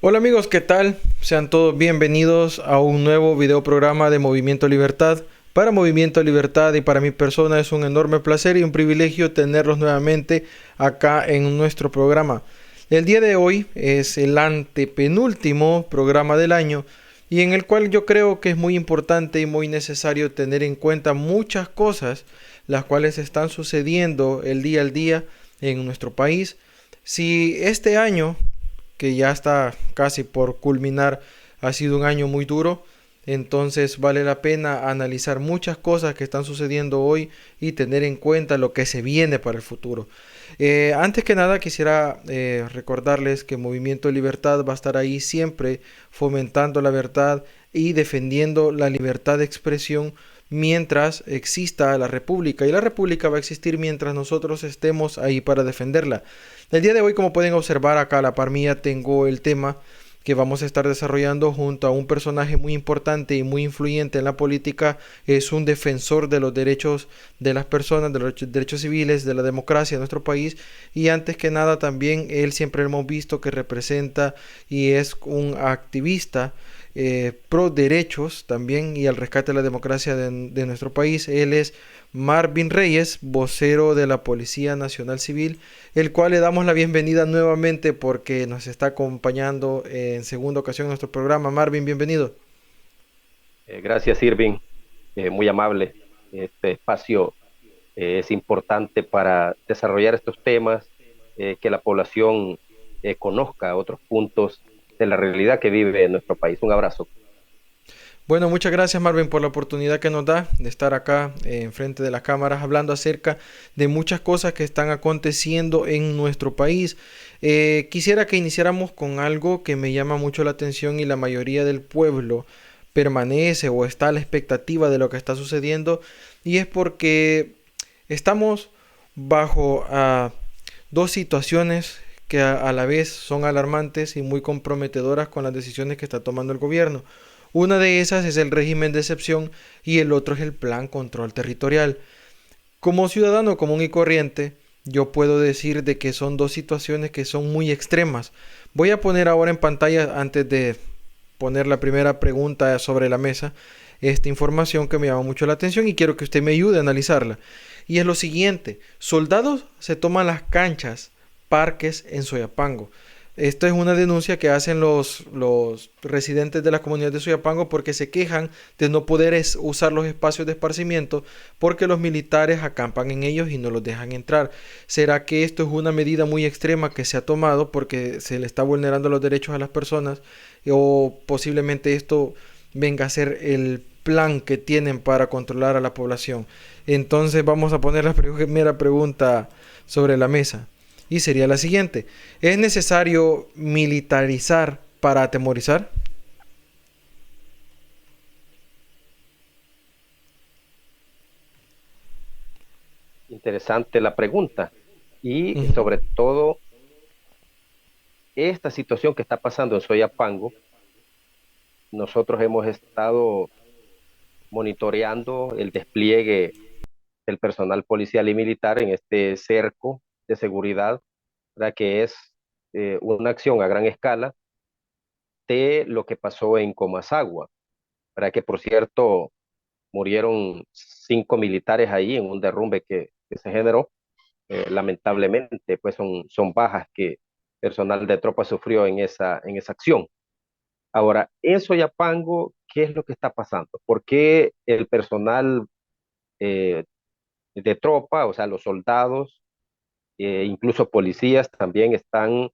Hola amigos, ¿qué tal? Sean todos bienvenidos a un nuevo video programa de Movimiento Libertad. Para Movimiento Libertad y para mi persona es un enorme placer y un privilegio tenerlos nuevamente acá en nuestro programa. El día de hoy es el antepenúltimo programa del año y en el cual yo creo que es muy importante y muy necesario tener en cuenta muchas cosas las cuales están sucediendo el día al día en nuestro país. Si este año que ya está casi por culminar, ha sido un año muy duro, entonces vale la pena analizar muchas cosas que están sucediendo hoy y tener en cuenta lo que se viene para el futuro. Antes que nada quisiera recordarles que Movimiento Libertad va a estar ahí siempre fomentando la verdad y defendiendo la libertad de expresión mientras exista la República. Y la República va a existir mientras nosotros estemos ahí para defenderla. El día de hoy, como pueden observar acá a la par mía, tengo el tema que vamos a estar desarrollando junto a un personaje muy importante y muy influyente en la política. Es un defensor de los derechos de las personas, de los derechos civiles, de la democracia de nuestro país. Y antes que nada también él siempre hemos visto que representa y es un activista pro derechos también y al rescate de la democracia de nuestro país. Él es Marvin Reyes, vocero de la Policía Nacional Civil, el cual le damos la bienvenida nuevamente porque nos está acompañando en segunda ocasión en nuestro programa. Marvin, bienvenido. Gracias, Irving. Muy amable. Este espacio es importante para desarrollar estos temas, que la población conozca otros puntos de la realidad que vive en nuestro país. Un abrazo. Bueno, muchas gracias Marvin por la oportunidad que nos da de estar acá enfrente de las cámaras hablando acerca de muchas cosas que están aconteciendo en nuestro país. Quisiera que iniciáramos con algo que me llama mucho la atención y la mayoría del pueblo permanece o está a la expectativa de lo que está sucediendo y es porque estamos bajo dos situaciones que a la vez son alarmantes y muy comprometedoras con las decisiones que está tomando el gobierno. Una de esas es el régimen de excepción y el otro es el plan control territorial. Como ciudadano común y corriente, yo puedo decir de que son dos situaciones que son muy extremas. Voy a poner ahora en pantalla, antes de poner la primera pregunta sobre la mesa, esta información que me llama mucho la atención y quiero que usted me ayude a analizarla. Y es lo siguiente, soldados se toman las canchas, parques en Soyapango. Esta es una denuncia que hacen los residentes de la comunidad de Soyapango porque se quejan de no poder usar los espacios de esparcimiento porque los militares acampan en ellos y no los dejan entrar. ¿Será que esto es una medida muy extrema que se ha tomado porque se le está vulnerando los derechos a las personas? ¿O posiblemente esto venga a ser el plan que tienen para controlar a la población? Entonces vamos a poner la primera pregunta sobre la mesa. Y sería la siguiente. ¿Es necesario militarizar para atemorizar? Interesante la pregunta. Y Ujú. sobre todo, esta situación que está pasando en Soyapango, nosotros hemos estado monitoreando el despliegue del personal policial y militar en este cerco de seguridad, ¿verdad? Que es una acción a gran escala de lo que pasó en Comasagua, para que por cierto murieron 5 militares ahí en un derrumbe que se generó. Lamentablemente, pues son bajas que personal de tropa sufrió en esa acción. Ahora, en Soyapango, ¿qué es lo que está pasando? ¿Por qué el personal eh, de tropa, o sea, los soldados, incluso policías, también están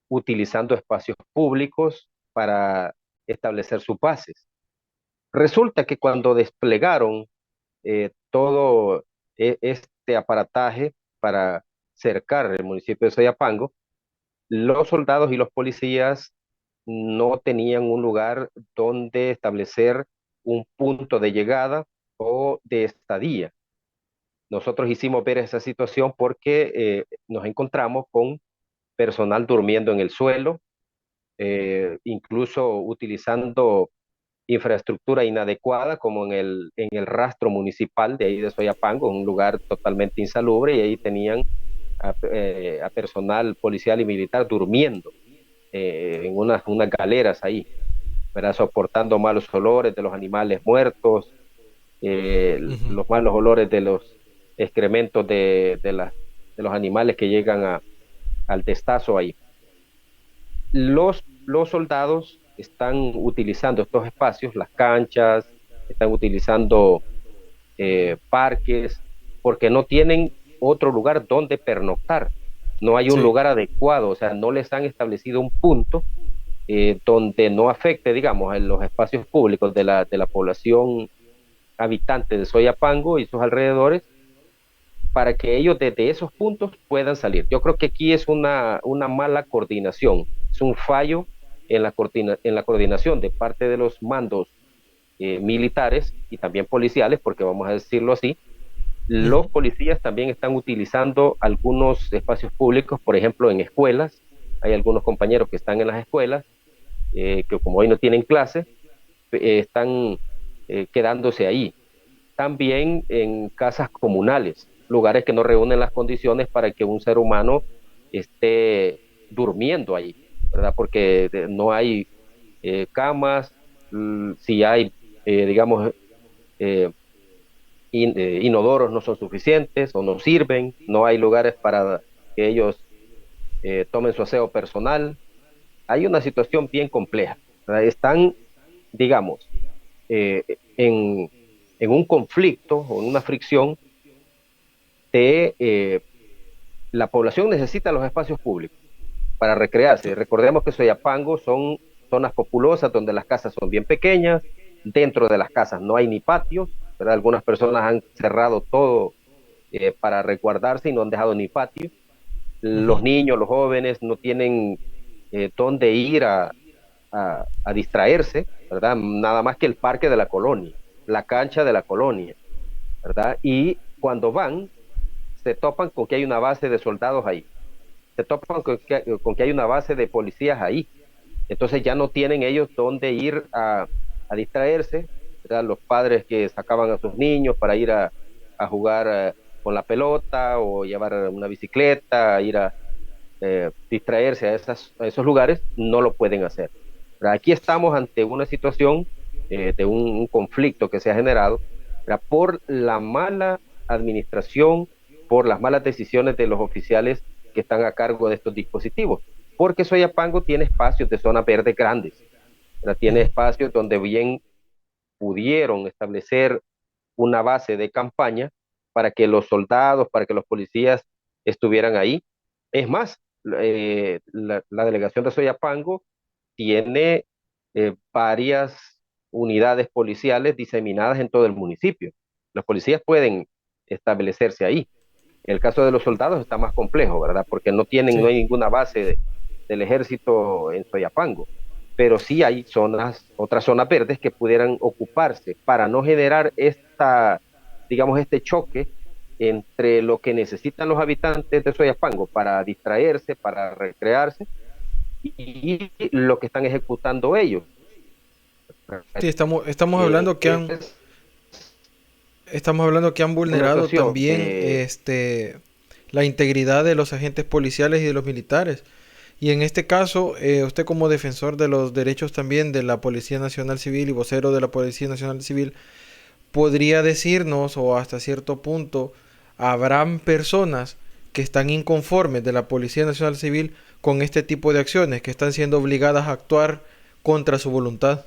utilizando espacios públicos para establecer sus bases? Resulta que cuando desplegaron todo este aparataje para cercar el municipio de Soyapango, los soldados y los policías no tenían un lugar donde establecer un punto de llegada o de estadía. Nosotros hicimos ver esa situación porque nos encontramos con personal durmiendo en el suelo, incluso utilizando infraestructura inadecuada, como en el rastro municipal de ahí de Soyapango, un lugar totalmente insalubre, y ahí tenían a personal policial y militar durmiendo. en unas galeras ahí, ¿verdad? Soportando malos olores de los animales muertos, Ujú. los malos olores de los excrementos de los animales que llegan al testazo ahí. Los soldados están utilizando estos espacios, las canchas, están utilizando parques, porque no tienen otro lugar donde pernoctar. No hay un Sí. lugar adecuado, o sea, no les han establecido un punto donde no afecte, digamos, en los espacios públicos de la población habitante de Soyapango y sus alrededores, para que ellos desde esos puntos puedan salir. Yo creo que aquí es una mala coordinación, es un fallo en la coordinación de parte de los mandos militares y también policiales, porque vamos a decirlo así. Los Ujú. policías también están utilizando algunos espacios públicos, por ejemplo, en escuelas. Hay algunos compañeros que están en las escuelas, que como hoy no tienen clase, están quedándose ahí. También en casas comunales, lugares que no reúnen las condiciones para que un ser humano esté durmiendo ahí, ¿verdad? Porque no hay camas, si hay, digamos, eh, inodoros no son suficientes o no sirven, no hay lugares para que ellos tomen su aseo personal. Hay una situación bien compleja, ¿verdad? Están, digamos, eh, en, en un conflicto o en una fricción de la población necesita los espacios públicos para recrearse. Recordemos que Soyapango son zonas populosas donde las casas son bien pequeñas, dentro de las casas no hay ni patios, ¿verdad? Algunas personas han cerrado todo para resguardarse y no han dejado ni patio. Los Ujú. niños, los jóvenes no tienen dónde ir a distraerse, ¿verdad? Nada más que el parque de la colonia, la cancha de la colonia, ¿verdad? Y cuando van, se topan con que hay una base de soldados ahí, se topan con que hay una base de policías ahí. Entonces ya no tienen ellos dónde ir a distraerse, ¿verdad? Los padres que sacaban a sus niños para ir a jugar con la pelota o llevar una bicicleta, ir a distraerse a esos lugares, no lo pueden hacer. ¿Verdad? Aquí estamos ante una situación de un conflicto que se ha generado, ¿verdad? Por la mala administración, por las malas decisiones de los oficiales que están a cargo de estos dispositivos. Porque Soyapango tiene espacios de zona verde grandes, ¿verdad? Tiene Ujú. espacios donde bien pudieron establecer una base de campaña para que los soldados, para que los policías estuvieran ahí. Es más, la delegación de Soyapango tiene varias unidades policiales diseminadas en todo el municipio. Los policías pueden establecerse ahí. El caso de los soldados está más complejo, ¿verdad? Porque no Sí. hay ninguna base del ejército en Soyapango, pero sí hay otras zonas verdes que pudieran ocuparse para no generar digamos, este choque entre lo que necesitan los habitantes de Soyapango para distraerse, para recrearse, y lo que están ejecutando ellos. Sí, estamos hablando que han, Es estamos hablando que han una vulnerado situación, también la integridad de los agentes policiales y de los militares. Y en este caso, usted como defensor de los derechos también de la Policía Nacional Civil y vocero de la Policía Nacional Civil, podría decirnos, o hasta cierto punto, habrán personas que están inconformes de la Policía Nacional Civil con este tipo de acciones, que están siendo obligadas a actuar contra su voluntad.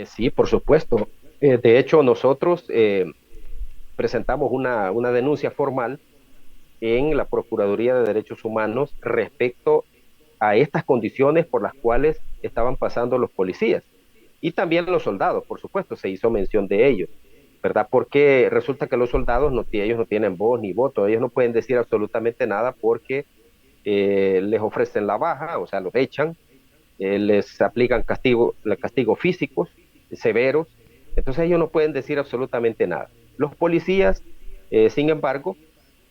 sí, por supuesto. De hecho, nosotros presentamos una denuncia formal en la Procuraduría de Derechos Humanos respecto a estas condiciones por las cuales estaban pasando los policías y también los soldados, por supuesto, se hizo mención de ellos, ¿verdad? Porque resulta que los soldados, ellos no tienen voz ni voto, ellos no pueden decir absolutamente nada porque les ofrecen la baja, o sea, los echan, les aplican castigos físicos severos, entonces ellos no pueden decir absolutamente nada. Los policías, sin embargo,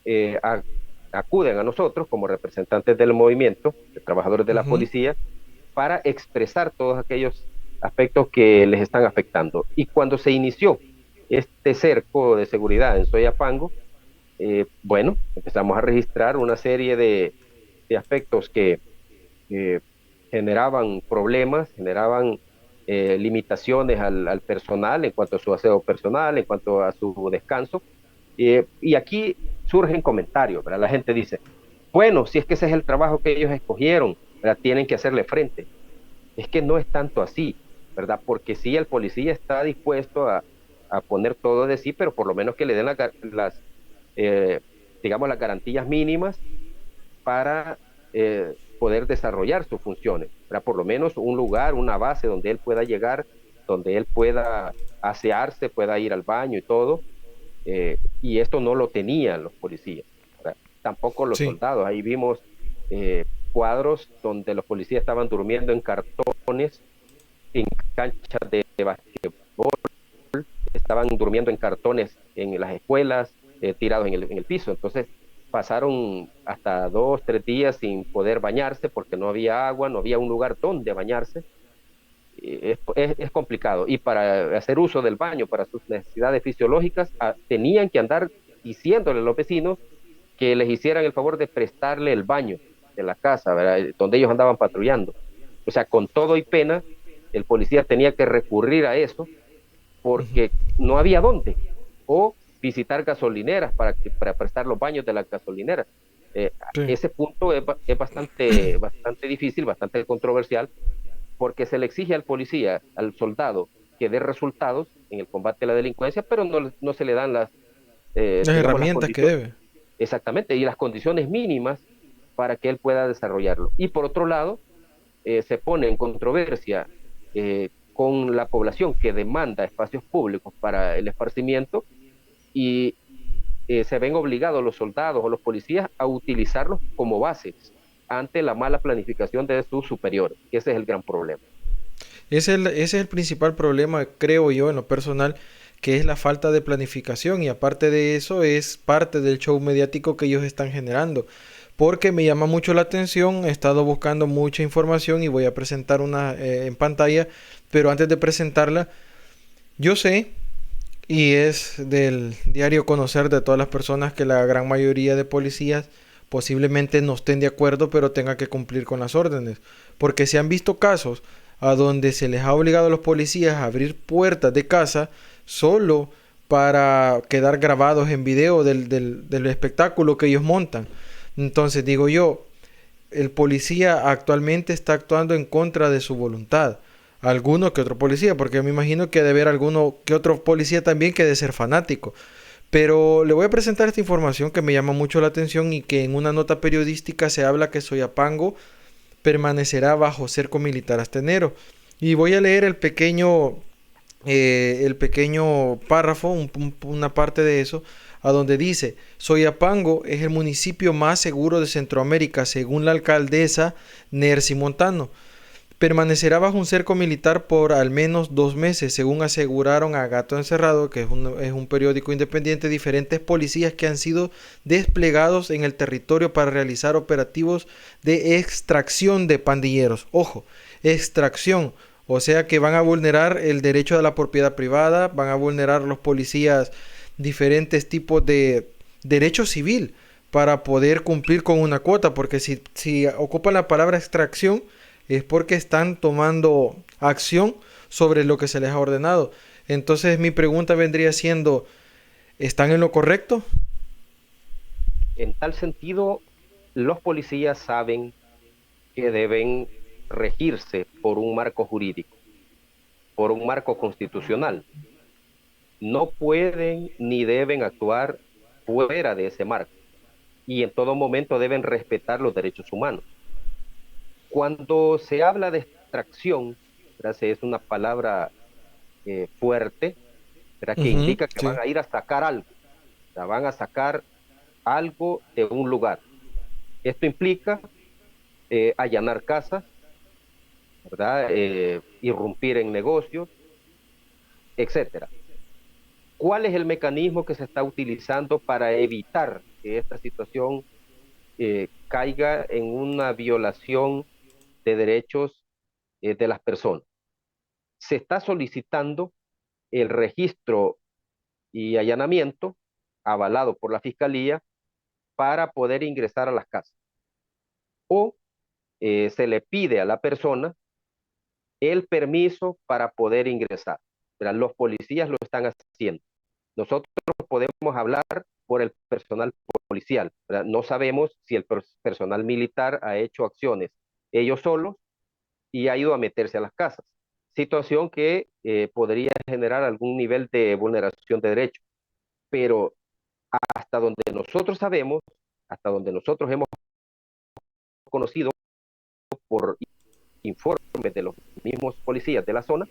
eh, a- acuden a nosotros como representantes del movimiento, de trabajadores de la Ujú. policía, para expresar todos aquellos aspectos que les están afectando. Y cuando se inició este cerco de seguridad en Soyapango, bueno, empezamos a registrar una serie de aspectos que eh, generaban problemas, generaban limitaciones al personal en cuanto a su aseo personal, en cuanto a su descanso. Y aquí surgen comentarios, ¿verdad? La gente dice, bueno, si es que ese es el trabajo que ellos escogieron, ¿verdad? Tienen que hacerle frente. Es que no es tanto así, ¿verdad? Porque sí, el policía está dispuesto a poner todo de sí, pero por lo menos que le den eh, digamos, las garantías mínimas para poder desarrollar sus funciones, ¿verdad? Por lo menos un lugar, una base donde él pueda llegar, donde él pueda asearse, pueda ir al baño y todo, y esto no lo tenían los policías, ¿verdad? Tampoco los Sí, soldados. Ahí vimos cuadros donde los policías estaban durmiendo en cartones, en canchas de basquetbol, estaban durmiendo en cartones en las escuelas, tirados en el piso. Entonces pasaron hasta 2, 3 días sin poder bañarse porque no había agua, no había un lugar donde bañarse. Es complicado. Y para hacer uso del baño, para sus necesidades fisiológicas, tenían que andar diciéndole a los vecinos que les hicieran el favor de prestarle el baño de la casa, ¿verdad? Donde ellos andaban patrullando. O sea, con todo y pena, el policía tenía que recurrir a eso porque no había dónde. O visitar gasolineras para prestar los baños de las gasolineras. Eh, sí. Ese punto es bastante difícil, bastante controversial, porque se le exige al policía, al soldado, que dé resultados en el combate a la delincuencia, pero no se le dan Las digamos, las herramientas que condiciones, debe. exactamente, y las condiciones mínimas para que él pueda desarrollarlo. Y por otro lado, se pone en controversia con la población que demanda espacios públicos para el esparcimiento y se ven obligados los soldados o los policías a utilizarlos como bases ante la mala planificación de sus superiores. Ese es el gran problema. Ese es el principal problema, creo yo, en lo personal, que es la falta de planificación y aparte de eso es parte del show mediático que ellos están generando. Porque me llama mucho la atención, he estado buscando mucha información y voy a presentar una en pantalla, pero antes de presentarla, yo sé, y es del diario conocer de todas las personas, que la gran mayoría de policías posiblemente no estén de acuerdo, pero tengan que cumplir con las órdenes. Porque se han visto casos a donde se les ha obligado a los policías a abrir puertas de casa solo para quedar grabados en video del espectáculo que ellos montan. Entonces digo yo, el policía actualmente está actuando en contra de su voluntad. Alguno que otro policía, porque me imagino que ha de haber alguno que otro policía también que de ser fanático. Pero le voy a presentar esta información que me llama mucho la atención y que en una nota periodística se habla que Soyapango permanecerá bajo cerco militar hasta enero. Y voy a leer el pequeño párrafo, una parte de eso, a donde dice, Soyapango es el municipio más seguro de Centroamérica, según la alcaldesa Nercy Montano. Permanecerá bajo un cerco militar por al menos 2 meses, según aseguraron a Gato Encerrado, que es un periódico independiente, diferentes policías que han sido desplegados en el territorio para realizar operativos de extracción de pandilleros. Ojo, extracción. O sea que van a vulnerar el derecho de la propiedad privada, van a vulnerar los policías diferentes tipos de derecho civil para poder cumplir con una cuota, porque si ocupan la palabra extracción, es porque están tomando acción sobre lo que se les ha ordenado. Entonces mi pregunta vendría siendo, ¿están en lo correcto? En tal sentido, los policías saben que deben regirse por un marco jurídico, por un marco constitucional. No pueden ni deben actuar fuera de ese marco y en todo momento deben respetar los derechos humanos. Cuando se habla de extracción, ¿verdad? Es una palabra fuerte, ¿verdad? Que Ujú, indica que van sí. a ir a sacar algo, o sea, van a sacar algo de un lugar. Esto implica allanar casas, ¿verdad? Irrumpir en negocios, etcétera. ¿Cuál es el mecanismo que se está utilizando para evitar que esta situación caiga en una violación de derechos de las personas? Se está solicitando el registro y allanamiento avalado por la Fiscalía para poder ingresar a las casas. O se le pide a la persona el permiso para poder ingresar. ¿Verdad? Los policías lo están haciendo. Nosotros podemos hablar por el personal policial, ¿verdad? No sabemos si el personal militar ha hecho acciones ellos solos y ha ido a meterse a las casas. Situación que podría generar algún nivel de vulneración de derechos. Pero hasta donde nosotros sabemos, hasta donde nosotros hemos conocido por informes de los mismos policías de la zona,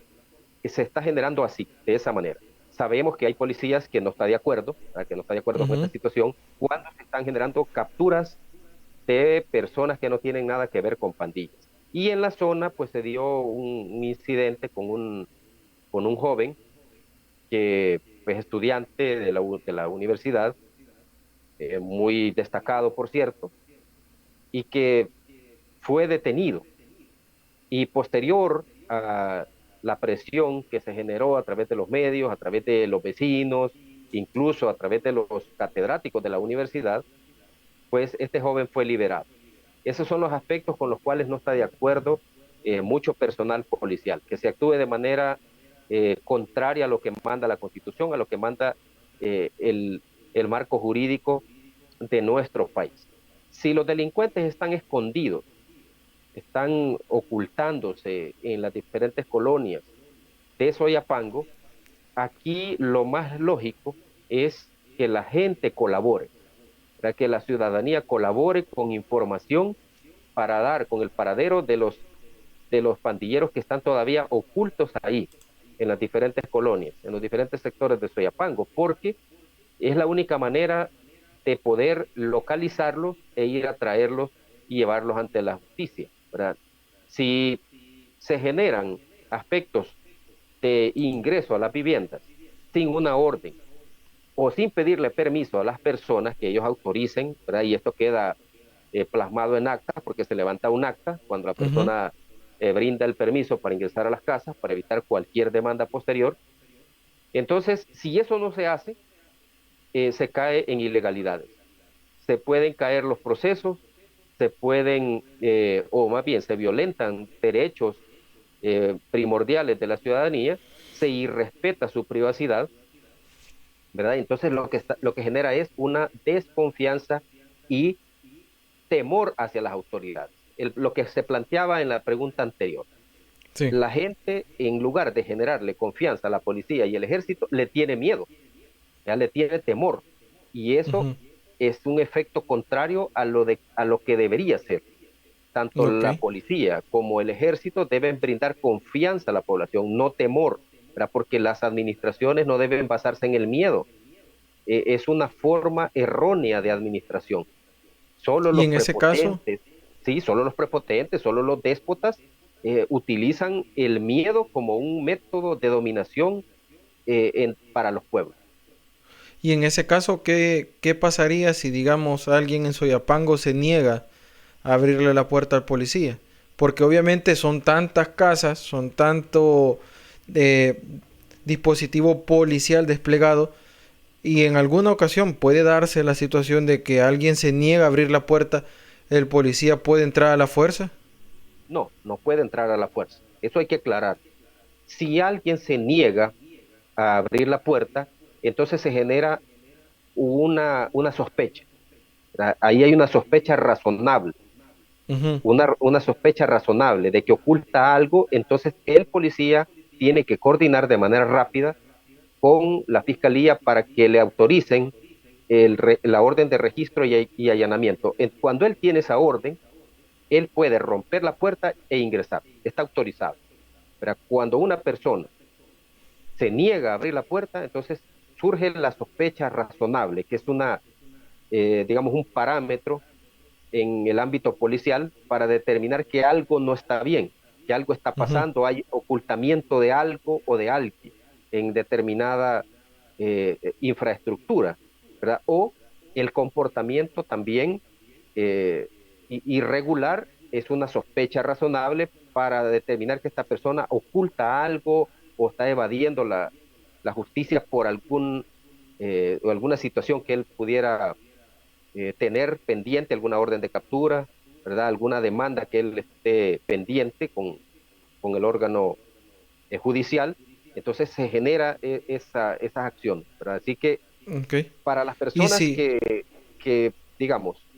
que se está generando así, de esa manera. Sabemos que hay policías que no están de acuerdo, que no están de acuerdo con esta Ujú. situación, cuando se están generando capturas de personas que no tienen nada que ver con pandillas. Y en la zona, pues se dio un incidente con un joven que, pues, estudiante de la universidad, muy destacado, por cierto, y que fue detenido. Y posterior a la presión que se generó a través de los medios, a través de los vecinos, incluso a través de los catedráticos de la universidad, pues este joven fue liberado. Esos son los aspectos con los cuales no está de acuerdo mucho personal policial, que se actúe de manera contraria a lo que manda la Constitución, a lo que manda eh, el, el marco jurídico de nuestro país. Si los delincuentes están escondidos, están ocultándose en las diferentes colonias de Soyapango, aquí lo más lógico es que la gente colabore, para que la ciudadanía colabore con información para dar con el paradero de los pandilleros que están todavía ocultos ahí, en las diferentes colonias, en los diferentes sectores de Soyapango, porque es la única manera de poder localizarlos e ir a traerlos y llevarlos ante la justicia, ¿verdad? Si se generan aspectos de ingreso a las viviendas sin una orden o sin pedirle permiso a las personas que ellos autoricen, ¿verdad? Y esto queda plasmado en acta, porque se levanta un acta cuando la Ujú. persona brinda el permiso para ingresar a las casas, para evitar cualquier demanda posterior. Entonces, si eso no se hace, se cae en ilegalidades. Se pueden caer los procesos, se pueden, o más bien se violentan derechos primordiales de la ciudadanía, se irrespeta su privacidad, ¿verdad? Entonces lo que genera es una desconfianza y temor hacia las autoridades. Lo que se planteaba en la pregunta anterior. Sí. La gente, en lugar de generarle confianza a la policía y el ejército, le tiene miedo, ya le tiene temor. Y eso Ujú. es un efecto contrario a lo que debería ser. Tanto Ok. la policía como el ejército deben brindar confianza a la población, no temor, ¿verdad? Porque las administraciones no deben basarse en el miedo. Es una forma errónea de administración. Solo Y los en ese caso, prepotentes, sí, solo los prepotentes, solo los déspotas utilizan el miedo como un método de dominación para los pueblos. ¿qué pasaría si, digamos, alguien en Soyapango se niega a abrirle la puerta al policía? Porque obviamente son tantas casas, son tanto eh, dispositivo policial desplegado, y en alguna ocasión puede darse la situación de que alguien se niega a abrir la puerta, el policía puede entrar a la fuerza. No, no puede entrar a la fuerza. Eso hay que aclarar. Si alguien se niega a abrir la puerta, entonces se genera una sospecha. ¿Verdad? Ahí hay una sospecha razonable, Ujú. una sospecha razonable de que oculta algo, entonces el policía tiene que coordinar de manera rápida con la fiscalía para que le autoricen la orden de registro y allanamiento. Cuando él tiene esa orden, él puede romper la puerta e ingresar, está autorizado. Pero cuando una persona se niega a abrir la puerta, entonces surge la sospecha razonable, que es digamos, un parámetro en el ámbito policial para determinar que algo no está bien, que algo está Ujú. pasando, hay ocultamiento de algo o de alguien en determinada infraestructura, ¿verdad? O el comportamiento también eh, irregular es una sospecha razonable para determinar que esta persona oculta algo o está evadiendo la justicia por o alguna situación que él pudiera tener pendiente, alguna orden de captura. ¿verdad? Alguna demanda que él esté pendiente con el órgano judicial, entonces se genera esas acciones, ¿verdad? Así que Ok. para las Y personas si, digamos,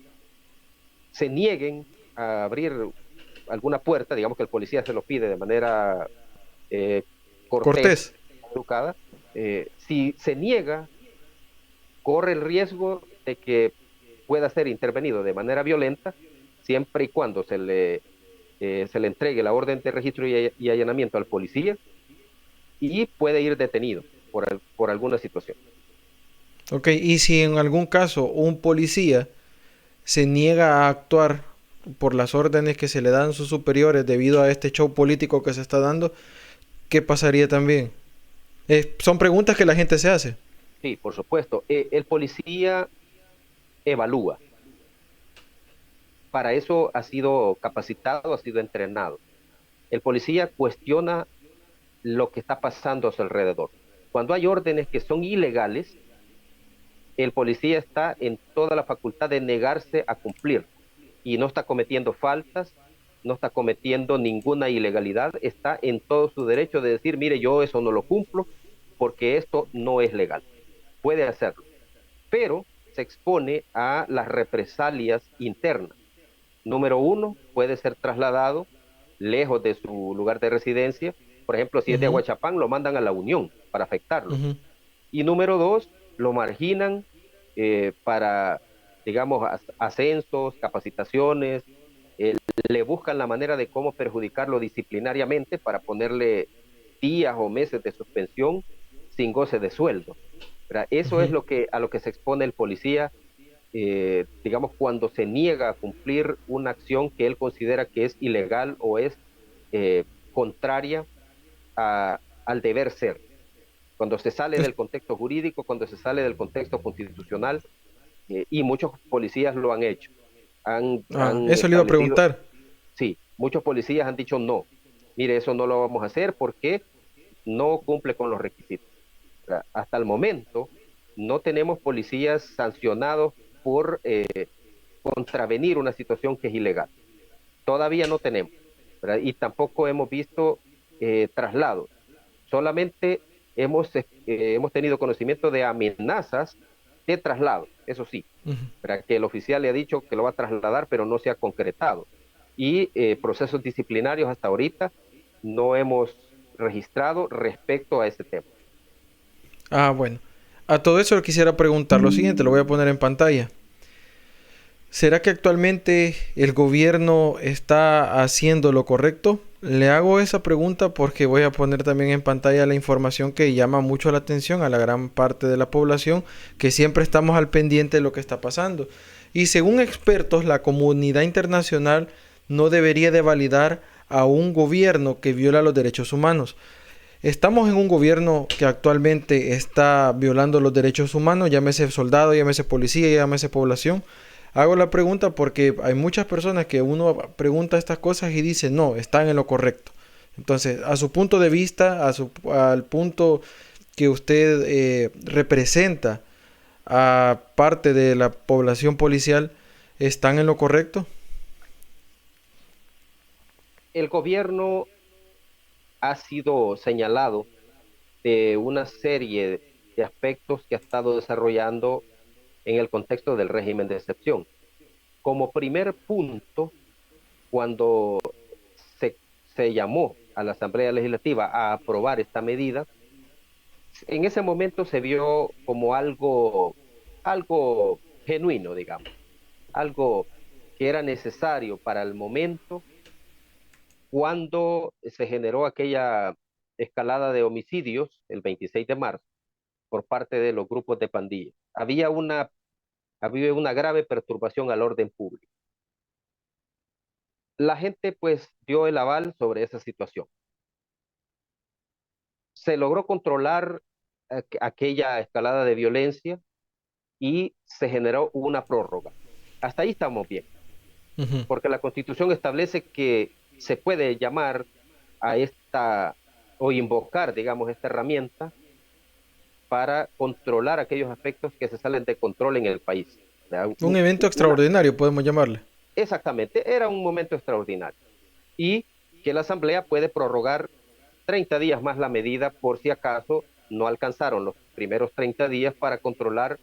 se nieguen a abrir alguna puerta, digamos que el policía se lo pide de manera eh, cortés, Cortés. educada, si se niega, corre el riesgo de que pueda ser intervenido de manera violenta, siempre y cuando se le entregue la orden de registro y allanamiento al policía y puede ir detenido por alguna situación. Ok, y si en algún caso un policía se niega a actuar por las órdenes que se le dan sus superiores debido a este show político que se está dando, ¿qué pasaría también? Son preguntas que la gente se hace. Sí, por supuesto. El policía evalúa. Para eso ha sido capacitado, ha sido entrenado. El policía cuestiona lo que está pasando a su alrededor. Cuando hay órdenes que son ilegales, el policía está en toda la facultad de negarse a cumplir y no está cometiendo faltas, no está cometiendo ninguna ilegalidad, está en todo su derecho de decir, mire, yo eso no lo cumplo porque esto no es legal. Puede hacerlo, pero se expone a las represalias internas. Número uno, puede ser trasladado lejos de su lugar de residencia. Por ejemplo, si es de Ujú, Aguachapán, lo mandan a la Unión para afectarlo. ujú. Y número dos, lo marginan para, digamos, ascensos, capacitaciones, eh, le buscan la manera de cómo perjudicarlo disciplinariamente para ponerle días o meses de suspensión sin goce de sueldo. ¿Verdad? Eso es Ujú. a lo que se expone el policía, digamos, cuando se niega a cumplir una acción que él considera que es ilegal o es contraria al deber ser. Cuando se sale Es- del contexto jurídico, cuando se sale del contexto constitucional, y muchos policías lo han hecho. Han Eso le iba a establecido, preguntar. sí, muchos policías han dicho no, mire, eso no lo vamos a hacer porque no cumple con los requisitos. ¿Verdad? Hasta el momento no tenemos policías sancionados por contravenir una situación que es ilegal. Todavía no tenemos, ¿verdad? Y tampoco hemos visto traslados. Solamente hemos tenido conocimiento de amenazas de traslado, eso sí, Ujú. ¿verdad? Que el oficial le ha dicho que lo va a trasladar, pero no se ha concretado. Y procesos disciplinarios hasta ahorita no hemos registrado respecto a ese tema. Bueno. A todo eso quisiera preguntar lo siguiente, lo voy a poner en pantalla. ¿Será que actualmente el gobierno está haciendo lo correcto? Le hago esa pregunta porque voy a poner también en pantalla la información que llama mucho la atención a la gran parte de la población, que siempre estamos al pendiente de lo que está pasando. Y según expertos, la comunidad internacional no debería de validar a un gobierno que viola los derechos humanos. Estamos en un gobierno que actualmente está violando los derechos humanos, llámese soldado, llámese policía, llámese población. Hago la pregunta porque hay muchas personas que uno pregunta estas cosas y dice, no, están en lo correcto. Entonces, a su punto de vista, al punto que usted representa a parte de la población policial, ¿están en lo correcto? El gobierno ha sido señalado de una serie de aspectos que ha estado desarrollando en el contexto del régimen de excepción. Como primer punto, cuando se llamó a la Asamblea Legislativa a aprobar esta medida, en ese momento se vio como algo genuino, digamos, algo que era necesario para el momento cuando se generó aquella escalada de homicidios el 26 de marzo por parte de los grupos de pandillas. Había una grave perturbación al orden público. La gente pues dio el aval sobre esa situación. Se logró controlar aquella escalada de violencia y se generó una prórroga. Hasta ahí estamos bien, Ujú. porque la Constitución establece que se puede llamar a esta o invocar, digamos, esta herramienta para controlar aquellos aspectos que se salen de control en el país. Un evento Una, extraordinario, podemos llamarle. Exactamente, era un momento extraordinario. Y que la Asamblea puede prorrogar 30 días más la medida por si acaso no alcanzaron los primeros 30 días para controlar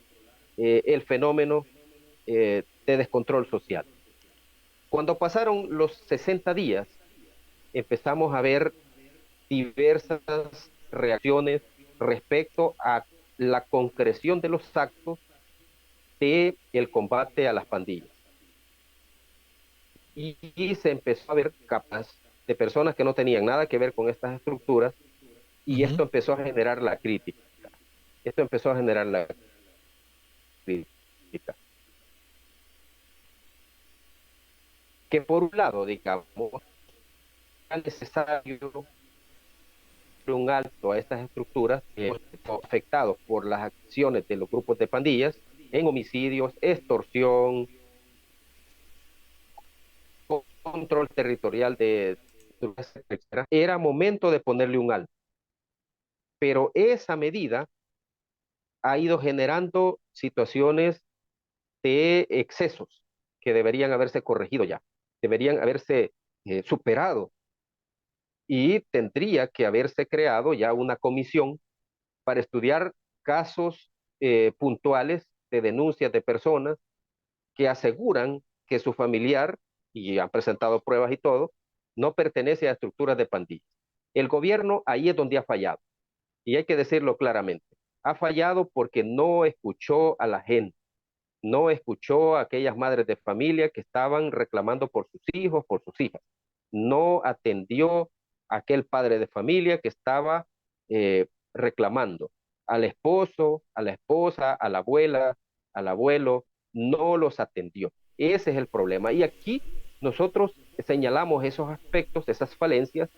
el fenómeno de descontrol social. Cuando pasaron los 60 días, empezamos a ver diversas reacciones respecto a la concreción de los actos de el combate a las pandillas. Y se empezó a ver capas de personas que no tenían nada que ver con estas estructuras, y Ujú. esto empezó a generar la crítica. Esto empezó a generar la crítica. Que por un lado, digamos, era necesario un alto a estas estructuras afectados por las acciones de los grupos de pandillas en homicidios, extorsión, control territorial de etcétera. Era momento de ponerle un alto, pero esa medida ha ido generando situaciones de excesos que deberían haberse corregido ya, deberían haberse superado, y tendría que haberse creado ya una comisión para estudiar casos puntuales de denuncias de personas que aseguran que su familiar, y han presentado pruebas y todo, no pertenece a estructuras de pandillas. El gobierno ahí es donde ha fallado, y hay que decirlo claramente. Ha fallado porque no escuchó a la gente, no escuchó a aquellas madres de familia que estaban reclamando por sus hijos, por sus hijas. No atendió a aquel padre de familia que estaba reclamando. Al esposo, a la esposa, a la abuela, al abuelo, no los atendió. Ese es el problema. Y aquí nosotros señalamos esos aspectos, esas falencias,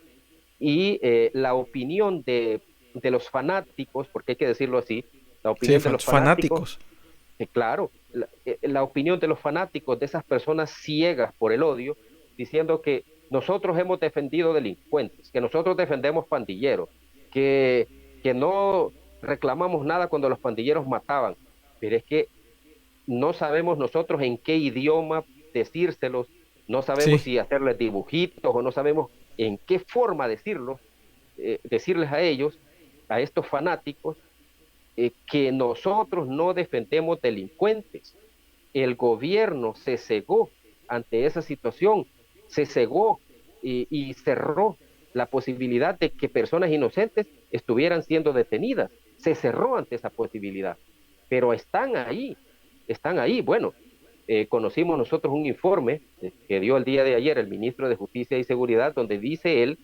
y la opinión de los fanáticos, porque hay que decirlo así, la Sí, opinión de los fanáticos, fanáticos. claro, la opinión de los fanáticos, de esas personas ciegas por el odio, diciendo que nosotros hemos defendido delincuentes, que nosotros defendemos pandilleros, que, que no reclamamos nada cuando los pandilleros mataban, pero es que no sabemos nosotros en qué idioma decírselos, no sabemos Sí. si hacerles dibujitos o no sabemos en qué forma decirlos, decirles a ellos, a estos fanáticos, que nosotros no defendemos delincuentes. El gobierno se cegó ante esa situación, se cegó y cerró la posibilidad de que personas inocentes estuvieran siendo detenidas. Se cerró ante esa posibilidad, pero están ahí, están ahí. Bueno, conocimos nosotros un informe que dio el día de ayer el ministro de Justicia y Seguridad, donde dice él,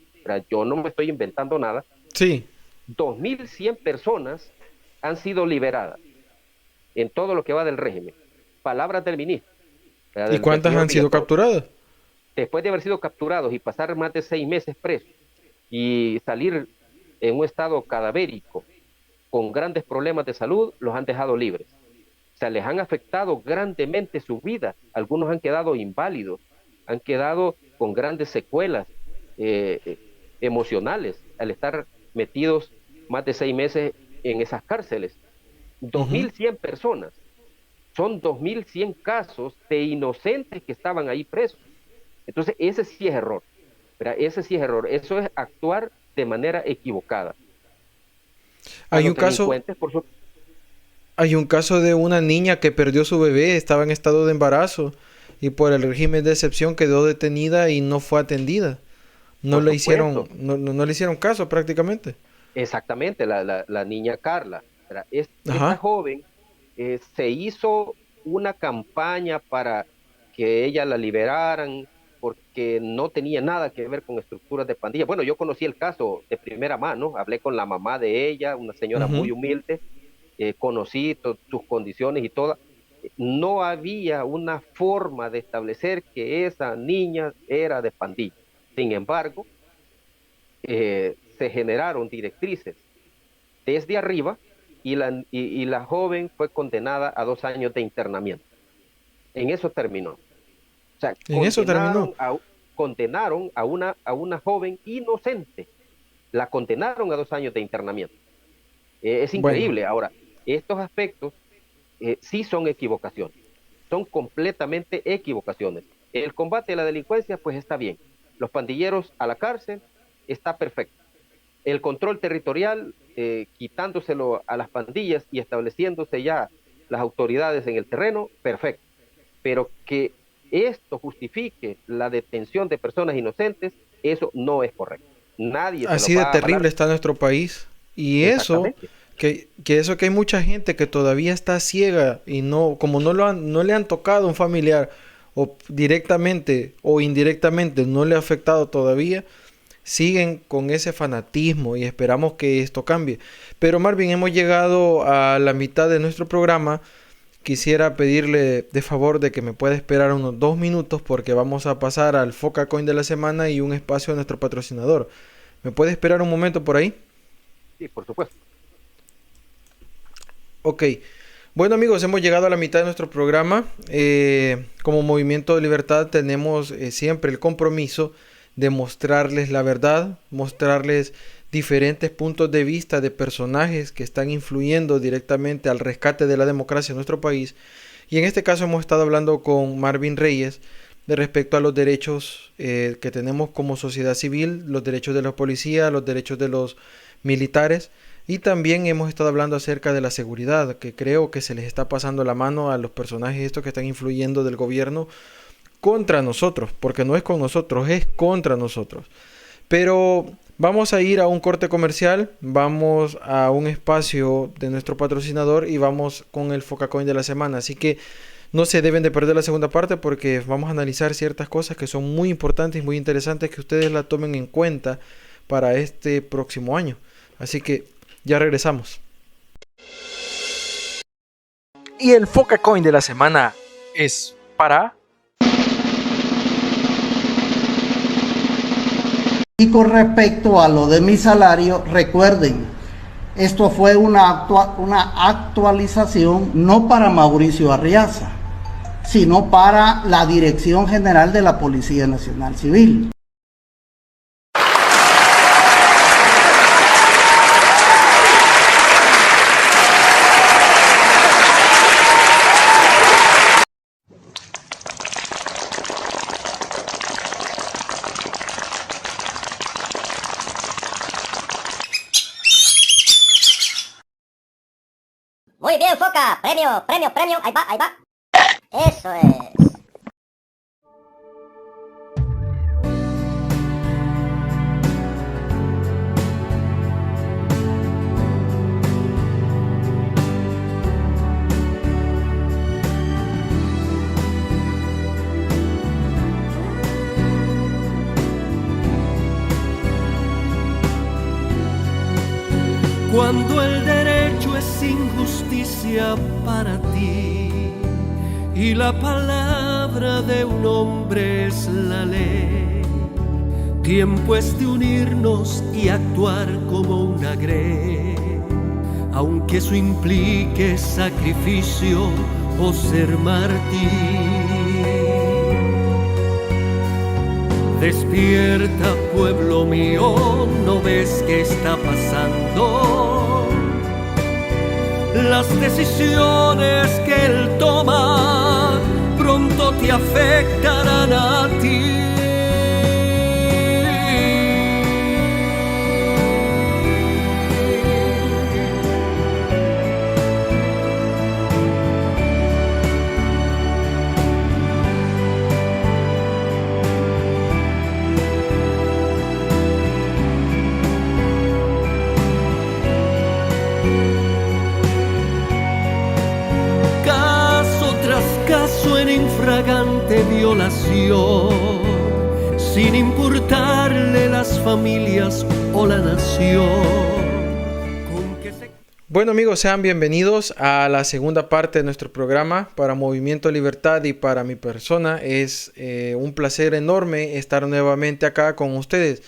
yo no me estoy inventando nada, Sí. 2.100 personas han sido liberadas en todo lo que va del régimen. Palabras del ministro, ¿Y del cuántas señor han sido Villatoro. capturadas? Después de haber sido capturados y pasar más de 6 meses presos y salir en un estado cadavérico, con grandes problemas de salud, los han dejado libres. O sea, les han afectado grandemente su vida. Algunos han quedado inválidos, han quedado con grandes secuelas eh, emocionales al estar metidos más de 6 meses en esas cárceles. Dos Ujú. mil cien personas, son 2.100 casos de inocentes que estaban ahí presos. Entonces, ese sí es error, ¿verdad? Ese sí es error. Eso es actuar de manera equivocada. A Hay los un caso, delincuentes, por su... hay un caso de una niña que perdió su bebé, estaba en estado de embarazo y por el régimen de excepción quedó detenida y no fue atendida. No Por le hicieron, supuesto, no le hicieron caso prácticamente. exactamente, la niña Carla, ¿verdad? Esta Ajá. joven se hizo una campaña para que ella la liberaran porque no tenía nada que ver con estructuras de pandilla. Bueno, yo conocí el caso de primera mano, hablé con la mamá de ella, una señora Ujú. muy humilde, conocí sus condiciones y todas. No había una forma de establecer que esa niña era de pandilla. Sin embargo, se generaron directrices desde arriba, y la joven fue condenada a 2 años de internamiento. En eso terminó. O sea, En eso terminó. condenaron a una joven inocente. La condenaron a 2 años de internamiento. Es Bueno, increíble. Ahora, estos aspectos sí son equivocaciones. Son completamente equivocaciones. El combate a la delincuencia, pues está bien. Los pandilleros a la cárcel, está perfecto. El control territorial, quitándoselo a las pandillas y estableciéndose ya las autoridades en el terreno, perfecto. Pero que esto justifique la detención de personas inocentes, eso no es correcto. Nadie se lo Así de va a terrible avalar. está nuestro país. Y eso, Exactamente. que hay mucha gente que todavía está ciega y no, como no le han tocado a un familiar o directamente o indirectamente no le ha afectado todavía, siguen con ese fanatismo y esperamos que esto cambie. Pero Marvin, hemos llegado a la mitad de nuestro programa. Quisiera pedirle de favor de que me pueda esperar unos 2 minutos porque vamos a pasar al Foca Coin de la semana y un espacio de nuestro patrocinador. ¿Me puede esperar un momento por ahí? Sí, por supuesto. Ok. Bueno amigos, hemos llegado a la mitad de nuestro programa. Como Movimiento de Libertad tenemos siempre el compromiso de mostrarles la verdad, mostrarles diferentes puntos de vista de personajes que están influyendo directamente al rescate de la democracia en nuestro país. Y en este caso hemos estado hablando con Marvin Reyes de respecto a los derechos que tenemos como sociedad civil, los derechos de los policías, los derechos de los militares. Y también hemos estado hablando acerca de la seguridad, que creo que se les está pasando la mano a los personajes estos que están influyendo del gobierno contra nosotros, porque no es con nosotros, es contra nosotros. Pero vamos a ir a un corte comercial, vamos a un espacio de nuestro patrocinador y vamos con el Focacoin de la semana. Así que no se deben de perder la segunda parte porque vamos a analizar ciertas cosas que son muy importantes y muy interesantes que ustedes la tomen en cuenta para este próximo año. Así que ya regresamos. Y el Focacoin de la semana es para... Y con respecto a lo de mi salario, recuerden, esto fue una actualización no para Mauricio Arriaza, sino para la Dirección General de la Policía Nacional Civil. Muy bien, Foca. Premio, premio, premio. Ahí va, ahí va. Eso es. Cuando el derecho es injusticia para ti y la palabra de un hombre es la ley, tiempo es de unirnos y actuar como una grey, aunque eso implique sacrificio o ser mártir. Despierta, pueblo mío, ¿no ves qué está pasando? Las decisiones que él toma pronto te afectarán a ti. En infragante violación, sin importarle las familias o la nación. Bueno amigos, sean bienvenidos a la segunda parte de nuestro programa para Movimiento Libertad y para mi persona. Es un placer enorme estar nuevamente acá con ustedes.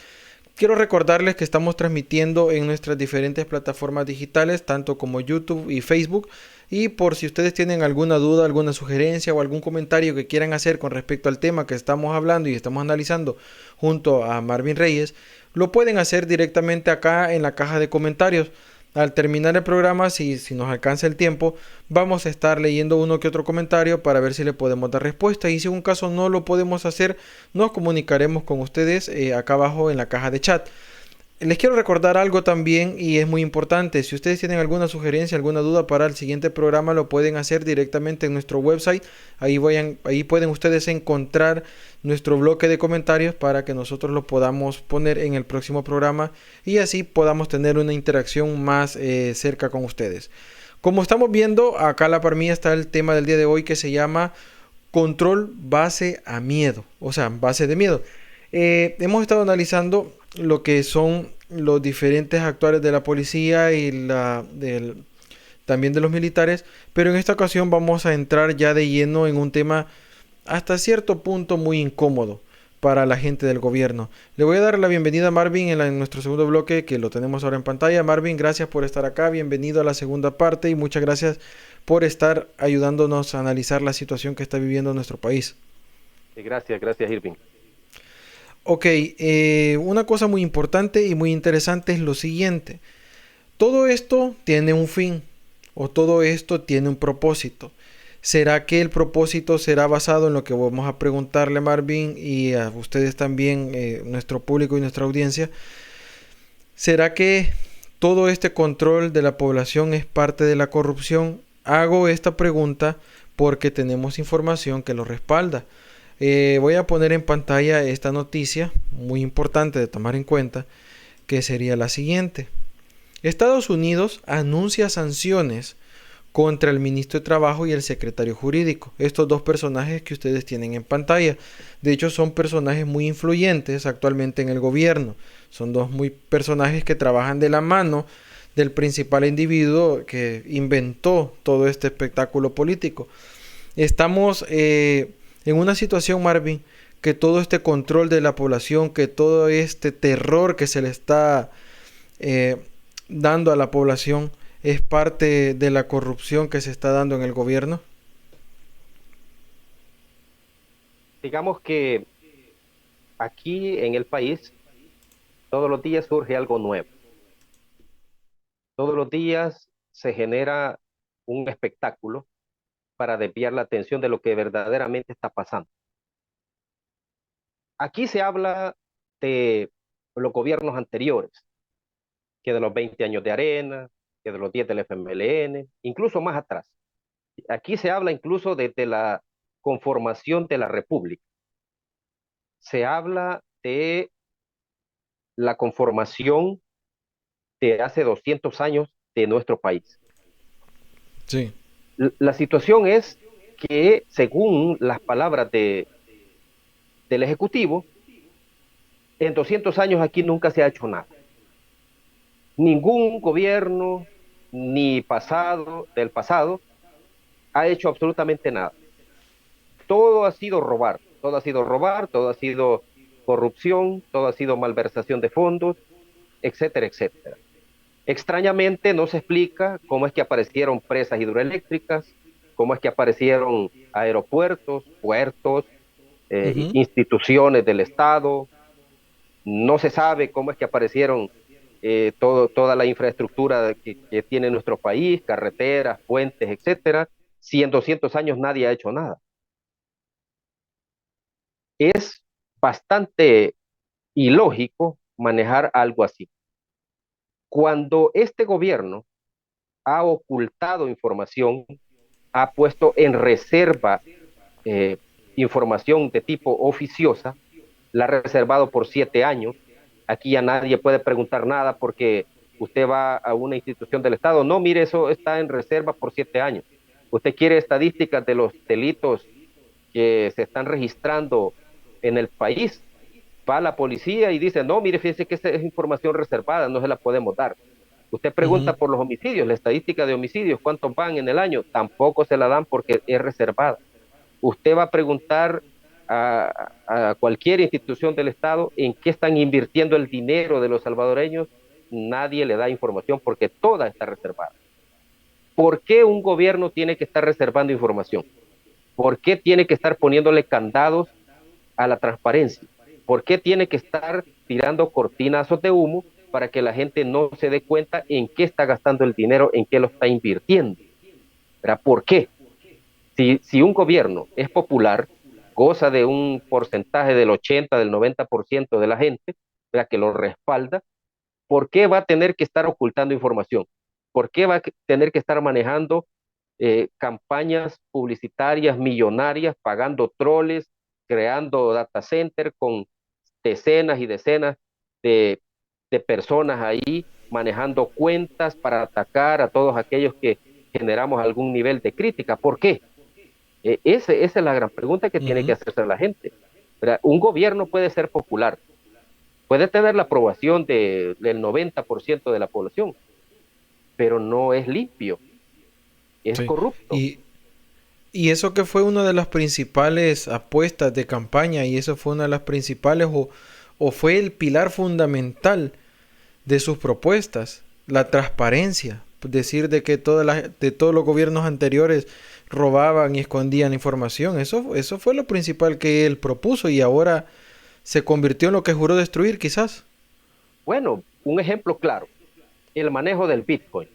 Quiero recordarles que estamos transmitiendo en nuestras diferentes plataformas digitales, tanto como YouTube y Facebook. Y por si ustedes tienen alguna duda, alguna sugerencia o algún comentario que quieran hacer con respecto al tema que estamos hablando y estamos analizando junto a Marvin Reyes, lo pueden hacer directamente acá en la caja de comentarios. al terminar el programa, si nos alcanza el tiempo, vamos a estar leyendo uno que otro comentario para ver si le podemos dar respuesta. Y si en un caso no lo podemos hacer, nos comunicaremos con ustedes acá abajo en la caja de chat. Les quiero recordar algo también y es muy importante. Si ustedes tienen alguna sugerencia, alguna duda para el siguiente programa, lo pueden hacer directamente en nuestro website. Ahí pueden ustedes encontrar nuestro bloque de comentarios para que nosotros lo podamos poner en el próximo programa y así podamos tener una interacción más cerca con ustedes. Como estamos viendo, acá a la par mía está el tema del día de hoy que se llama control base a miedo, o sea, base de miedo. Hemos estado analizando lo que son los diferentes actuales de la policía y también de los militares, pero en esta ocasión vamos a entrar ya de lleno en un tema hasta cierto punto muy incómodo para la gente del gobierno. Le voy a dar la bienvenida a Marvin en nuestro segundo bloque, que lo tenemos ahora en pantalla. Marvin, gracias por estar acá, bienvenido a la segunda parte y muchas gracias por estar ayudándonos a analizar la situación que está viviendo nuestro país. Gracias, Irving. Ok, una cosa muy importante y muy interesante es lo siguiente. Todo esto tiene un fin o todo esto tiene un propósito. ¿Será que el propósito será basado en lo que vamos a preguntarle a Marvin y a ustedes también, nuestro público y nuestra audiencia? ¿Será que todo este control de la población es parte de la corrupción? Hago esta pregunta porque tenemos información que lo respalda. Voy a poner en pantalla esta noticia muy importante de tomar en cuenta, que sería la siguiente. Estados Unidos anuncia sanciones contra el ministro de Trabajo y el secretario jurídico. Estos dos personajes que ustedes tienen en pantalla. De hecho, son personajes muy influyentes actualmente en el gobierno. Son dos personajes que trabajan de la mano del principal individuo que inventó todo este espectáculo político. Estamos en una situación, Marvin, que todo este control de la población, que todo este terror que se le está dando a la población, es parte de la corrupción que se está dando en el gobierno. Digamos que aquí en el país todos los días surge algo nuevo. Todos los días se genera un espectáculo para desviar la atención de lo que verdaderamente está pasando. Aquí se habla de los gobiernos anteriores, que de los 20 años de Arena, que de los 10 del FMLN, incluso más atrás. Aquí se habla incluso desde la conformación de la República. Se habla de la conformación de hace 200 años de nuestro país. Sí. La situación es que, según las palabras del Ejecutivo, en 200 años aquí nunca se ha hecho nada. Ningún gobierno, ni del pasado, ha hecho absolutamente nada. Todo ha sido robar, todo ha sido corrupción, todo ha sido malversación de fondos, etcétera, etcétera. Extrañamente no se explica cómo es que aparecieron presas hidroeléctricas, cómo es que aparecieron aeropuertos, puertos, instituciones del Estado. No se sabe cómo es que aparecieron toda la infraestructura que tiene nuestro país, carreteras, puentes, etcétera, si en 200 años nadie ha hecho nada. Es bastante ilógico manejar algo así. Cuando este gobierno ha ocultado información, ha puesto en reserva información de tipo oficiosa, la ha reservado por 7 años. Aquí ya nadie puede preguntar nada porque usted va a una institución del Estado. No, mire, eso está en reserva por 7 años. Usted quiere estadísticas de los delitos que se están registrando en el país. Va a la policía y dice, no, mire, fíjese que esa es información reservada, no se la podemos dar. Usted pregunta por los homicidios, la estadística de homicidios, ¿cuántos van en el año? Tampoco se la dan porque es reservada. Usted va a preguntar a cualquier institución del Estado en qué están invirtiendo el dinero de los salvadoreños, nadie le da información porque toda está reservada. ¿Por qué un gobierno tiene que estar reservando información? ¿Por qué tiene que estar poniéndole candados a la transparencia? ¿Por qué tiene que estar tirando cortinazos de humo para que la gente no se dé cuenta en qué está gastando el dinero, en qué lo está invirtiendo. ¿Verdad? ¿Por qué? Si un gobierno es popular, goza de un porcentaje del 80, del 90% de la gente, ¿verdad?, que lo respalda, ¿por qué va a tener que estar ocultando información? ¿Por qué va a tener que estar manejando campañas publicitarias millonarias, pagando troles, creando data center con decenas y decenas de, de personas ahí, manejando cuentas para atacar a todos aquellos que generamos algún nivel de crítica? ¿Por qué? Esa es la gran pregunta que tiene que Ujú. hacerse la gente. ¿Verdad? Un gobierno puede ser popular, puede tener la aprobación del 90% de la población, pero no es limpio, es Sí. corrupto. Y eso que fue una de las principales apuestas de campaña y eso fue una de las principales o fue el pilar fundamental de sus propuestas, la transparencia, decir de que de todos los gobiernos anteriores robaban y escondían información, eso fue lo principal que él propuso y ahora se convirtió en lo que juró destruir quizás. Bueno, un ejemplo claro, el manejo del Bitcoin.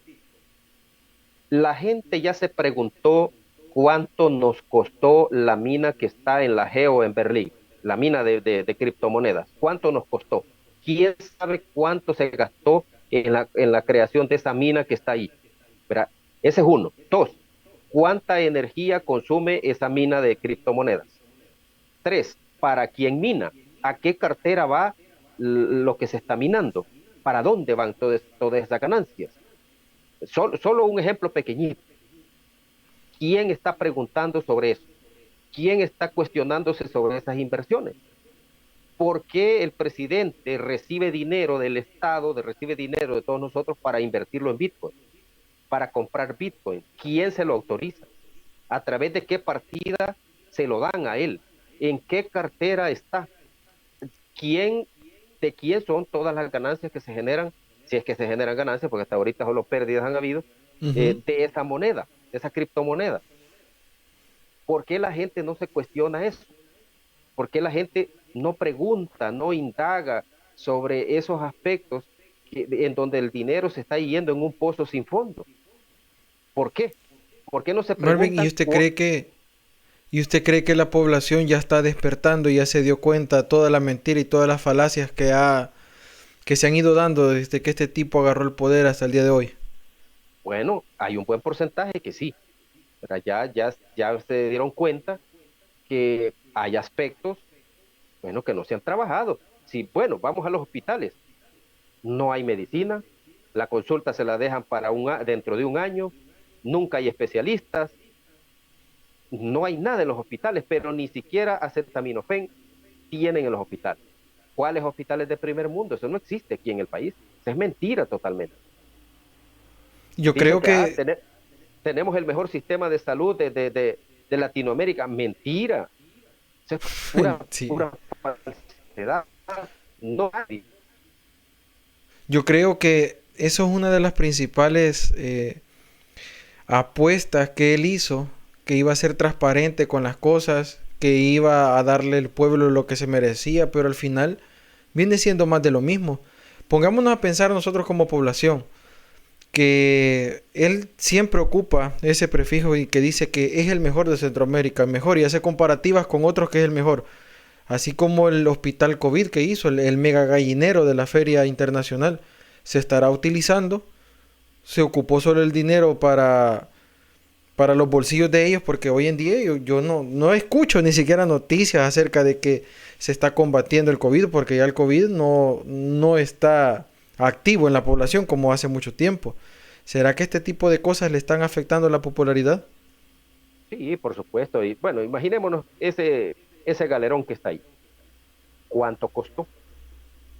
La gente ya se preguntó cuánto nos costó la mina que está en la Geo en Berlín, la mina de criptomonedas. ¿Cuánto nos costó? ¿Quién sabe cuánto se gastó en la creación de esa mina que está ahí? ¿Verdad? Ese es uno. Dos, ¿cuánta energía consume esa mina de criptomonedas? Tres, ¿para quién mina? ¿A qué cartera va lo que se está minando? ¿Para dónde van todas esas ganancias? Solo un ejemplo pequeñito. ¿Quién está preguntando sobre eso? ¿Quién está cuestionándose sobre esas inversiones? ¿Por qué el presidente recibe dinero del Estado, recibe dinero de todos nosotros para invertirlo en Bitcoin, para comprar Bitcoin? ¿Quién se lo autoriza? ¿A través de qué partida se lo dan a él? ¿En qué cartera está? ¿Quién, ¿De quién son todas las ganancias que se generan? Si es que se generan ganancias, porque hasta ahorita solo pérdidas han habido, Ujú. de esa moneda, de esa criptomoneda. ¿Por qué la gente no se cuestiona eso? ¿Por qué la gente no pregunta, no indaga sobre esos aspectos en donde el dinero se está yendo en un pozo sin fondo? ¿Por qué? ¿Por qué no se Marvin, preguntan? ¿y usted cree que la población ya está despertando y ya se dio cuenta de toda la mentira y todas las falacias que se han ido dando desde que este tipo agarró el poder hasta el día de hoy? Bueno, hay un buen porcentaje que sí. ¿Verdad? Ya se dieron cuenta que hay aspectos, bueno, que no se han trabajado. Sí, bueno, vamos a los hospitales. No hay medicina, la consulta se la dejan para dentro de un año, nunca hay especialistas, no hay nada en los hospitales, pero ni siquiera acetaminofén tienen en los hospitales. ¿Cuáles hospitales de primer mundo? Eso no existe aquí en el país. Eso es mentira totalmente. Yo Dicen creo que que tenemos el mejor sistema de salud de Latinoamérica. Mentira. Eso es pura, sí, pura falsedad. No hay. yo creo que eso es una de las principales apuestas que él hizo, que iba a ser transparente con las cosas, que iba a darle al pueblo lo que se merecía, pero al final viene siendo más de lo mismo. Pongámonos a pensar nosotros como población, que él siempre ocupa ese prefijo y que dice que es el mejor de Centroamérica, el mejor, y hace comparativas con otros que es el mejor. Así como el hospital COVID que hizo, el mega gallinero de la feria internacional, se estará utilizando. Se ocupó solo el dinero para los bolsillos de ellos, porque hoy en día yo no escucho ni siquiera noticias acerca de que se está combatiendo el COVID, porque ya el COVID no está activo en la población como hace mucho tiempo. ¿Será que este tipo de cosas le están afectando la popularidad? Sí, por supuesto. Y bueno, imaginémonos ese galerón que está ahí. ¿Cuánto costó?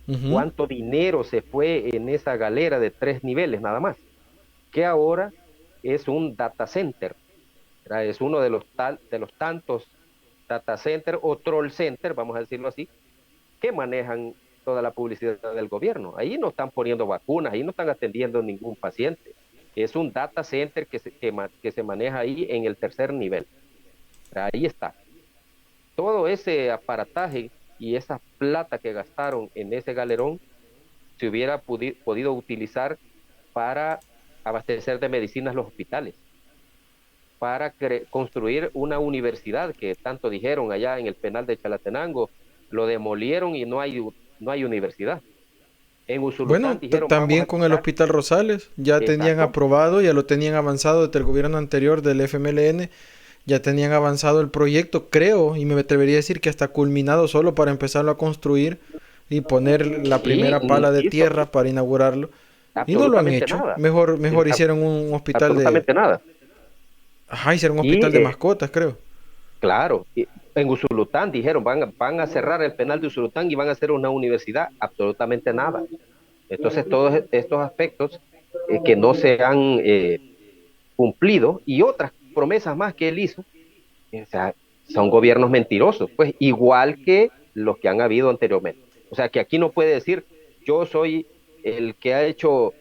Ujú. ¿Cuánto dinero se fue en esa galera de 3 niveles nada más? Que ahora es un data center. ¿Verdad? Es uno de los tantos data center o troll center, vamos a decirlo así, que manejan toda la publicidad del gobierno. Ahí no están poniendo vacunas, ahí no están atendiendo ningún paciente. Es un data center que se maneja ahí en el tercer nivel. Ahí está. Todo ese aparataje y esa plata que gastaron en ese galerón se hubiera podido utilizar para abastecer de medicinas los hospitales, para construir una universidad que tanto dijeron allá en el penal de Chalatenango. Lo demolieron y no hay universidad. En Bueno, Usulután dijeron vamos también a con el quitar. Hospital Rosales, ya tenían Exacto, aprobado, ya lo tenían avanzado desde el gobierno anterior del FMLN, ya tenían avanzado el proyecto, creo, y me atrevería a decir que hasta culminado solo para empezarlo a construir y poner la y primera ni pala de hizo tierra para inaugurarlo. Y no lo han absolutamente hecho. nada, Mejor hicieron un hospital de... absolutamente nada. Ajá, hicieron un hospital Y de mascotas, creo. claro, en Usulután dijeron van a cerrar el penal de Usulután y van a hacer una universidad, absolutamente nada. Entonces todos estos aspectos que no se han cumplido y otras promesas más que él hizo, o sea, son gobiernos mentirosos, pues igual que los que han habido anteriormente. O sea, que aquí no puede decir yo soy el que ha hecho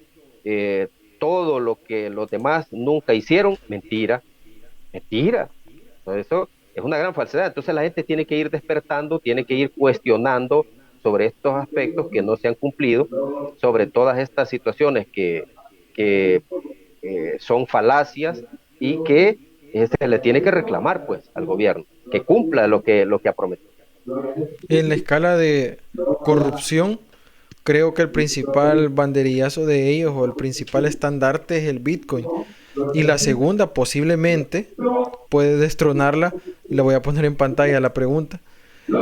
eh, todo lo que los demás nunca hicieron. Mentira, mentira. Eso es una gran falsedad. Entonces la gente tiene que ir despertando, tiene que ir cuestionando sobre estos aspectos que no se han cumplido, sobre todas estas situaciones que son falacias y que se le tiene que reclamar pues al gobierno, que cumpla lo que ha prometido. En la escala de corrupción, creo que el principal banderillazo de ellos o el principal estandarte es el Bitcoin. Y la segunda, posiblemente, puede destronarla, y la voy a poner en pantalla la pregunta,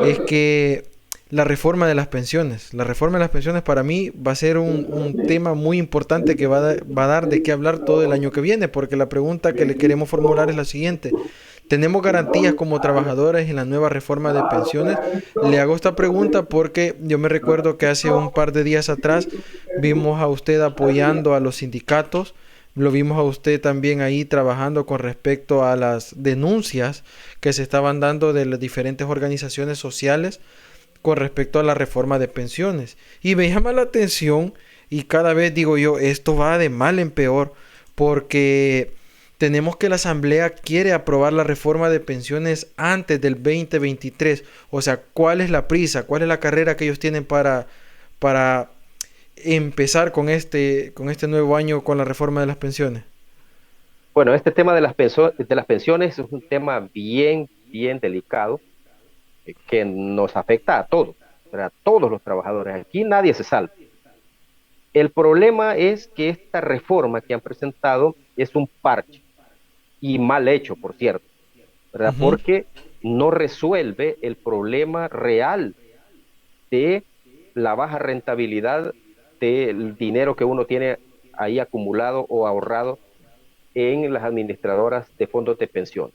es que la reforma de las pensiones. La reforma de las pensiones para mí va a ser un tema muy importante que va a dar de qué hablar todo el año que viene, porque la pregunta que le queremos formular es la siguiente. ¿Tenemos garantías como trabajadores en la nueva reforma de pensiones? Le hago esta pregunta porque yo me recuerdo que hace un par de días atrás vimos a usted apoyando a los sindicatos, lo vimos a usted también ahí trabajando con respecto a las denuncias que se estaban dando de las diferentes organizaciones sociales con respecto a la reforma de pensiones. Y me llama la atención y cada vez digo yo, esto va de mal en peor porque tenemos que la Asamblea quiere aprobar la reforma de pensiones antes del 2023. O sea, ¿cuál es la prisa? ¿Cuál es la carrera que ellos tienen para empezar con este nuevo año con la reforma de las pensiones? Bueno, este tema de de las pensiones es un tema bien, bien delicado que nos afecta a todos, a todos los trabajadores. Aquí nadie se salva. El problema es que esta reforma que han presentado es un parche y mal hecho, por cierto, ¿verdad? Ujú. Porque no resuelve el problema real de la baja rentabilidad del dinero que uno tiene ahí acumulado o ahorrado en las administradoras de fondos de pensión.